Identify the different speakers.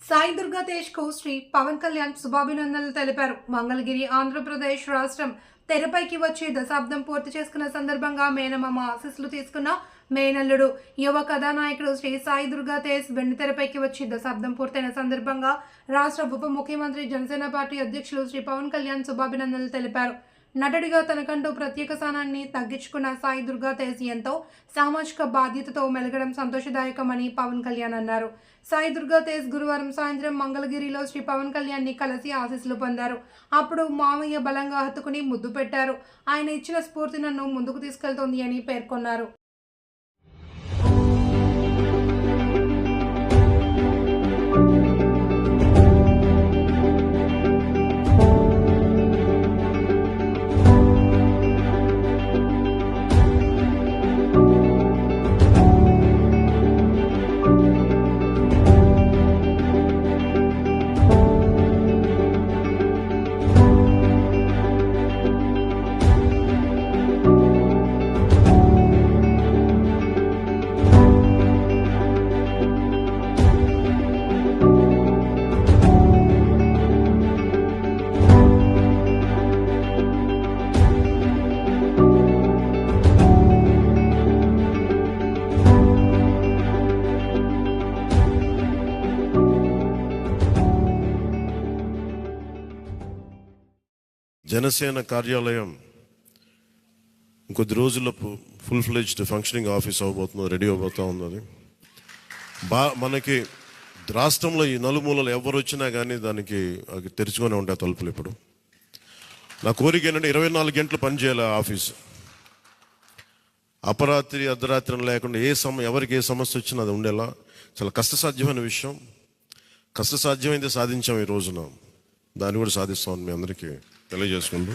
Speaker 1: సాయి దుర్గా తేజ్కు శ్రీ పవన్ కళ్యాణ్ శుభాభినందనలు తెలిపారు. మంగళగిరి, ఆంధ్రప్రదేశ్ రాష్ట్రం తెరపైకి వచ్చి దశాబ్దం పూర్తి చేసుకున్న సందర్భంగా మేనమామ ఆశీస్సులు తీసుకున్న మేనల్లుడు, యువ కథానాయకుడు శ్రీ సాయి దుర్గా తేజ్ వెండితెరపైకి వచ్చి దశాబ్దం పూర్తయిన సందర్భంగా రాష్ట్ర ఉప ముఖ్యమంత్రి, జనసేన పార్టీ అధ్యక్షులు శ్రీ పవన్ కళ్యాణ్ శుభాభినందనలు తెలిపారు. నటుడిగా తనకంటూ ప్రత్యేక స్థానాన్ని తగ్గించుకున్న సాయి దుర్గా తేజ్ ఎంతో సామాజిక బాధ్యతతో మెలగడం సంతోషదాయకమని పవన్ కళ్యాణ్ అన్నారు. సాయి దుర్గా తేజ్ గురువారం సాయంత్రం మంగళగిరిలో శ్రీ పవన్ కళ్యాణ్ ని కలిసి ఆశీస్సులు పొందారు. అప్పుడు మామయ్య బలంగా హత్తుకుని ముద్దు పెట్టారు. ఆయన ఇచ్చిన స్ఫూర్తి నన్ను ముందుకు తీసుకెళ్తోంది అని పేర్కొన్నారు.
Speaker 2: జనసేన కార్యాలయం ఇంకొద్ది రోజుల్లో ఫుల్ ఫ్లెడ్జ్డ్ ఫంక్షనింగ్ ఆఫీస్ అవ్వబోతుంది, రెడీ అవబోతూ ఉన్నది. మనకి రాష్ట్రంలో ఈ నలుమూలలు ఎవరు వచ్చినా కానీ దానికి తెరుచుకొని ఉంటాయి తలుపులు. ఇప్పుడు నా కోరిక ఏంటంటే 24 గంటలు పనిచేయాలి ఆఫీసు. అపరాత్రి అర్ధరాత్రి లేకుండా ఎవరికి ఏ సమస్య వచ్చినా అది ఉండేలా చాలా కష్టసాధ్యమైన విషయం. కష్టసాధ్యమైంది సాధించాం ఈ రోజున, దాన్ని కూడా సాధిస్తామని మీ అందరికీ తెలియజేసుకుంటూ